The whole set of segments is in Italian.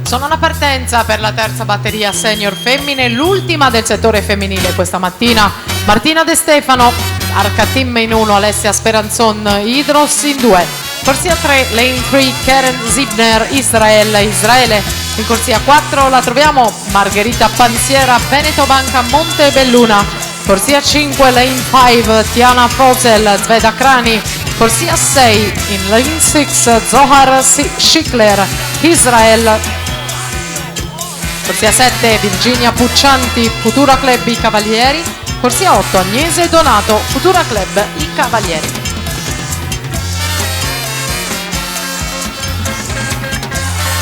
Sono alla partenza per la terza batteria senior femmine, l'ultima del settore femminile questa mattina. Martina De Stefano, Arca Team in 1, Alessia Speranzon, Idros in 2. Corsia 3, Lane 3, Karen Zibner, Israele. In corsia 4 la troviamo Margherita Panziera, Veneto Banca, Montebelluna. Corsia 5, Lane 5, Tiana Frozel, Sveta Krani. Corsia 6, in Lane 6, Zohar Schickler, Israel. Corsia 7, Virginia Puccianti, Futura Club I Cavalieri. Corsia 8, Agnese Donato, Futura Club I Cavalieri.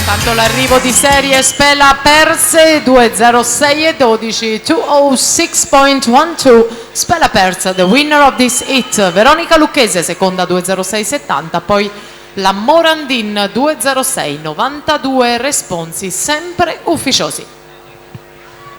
Tanto l'arrivo di serie Spela perse 2.06 e 12, 206.12. Spela perse, the winner of this hit. Veronica Lucchese, seconda 2.06.70, poi la Morandin 2.06.92, responsi sempre ufficiosi.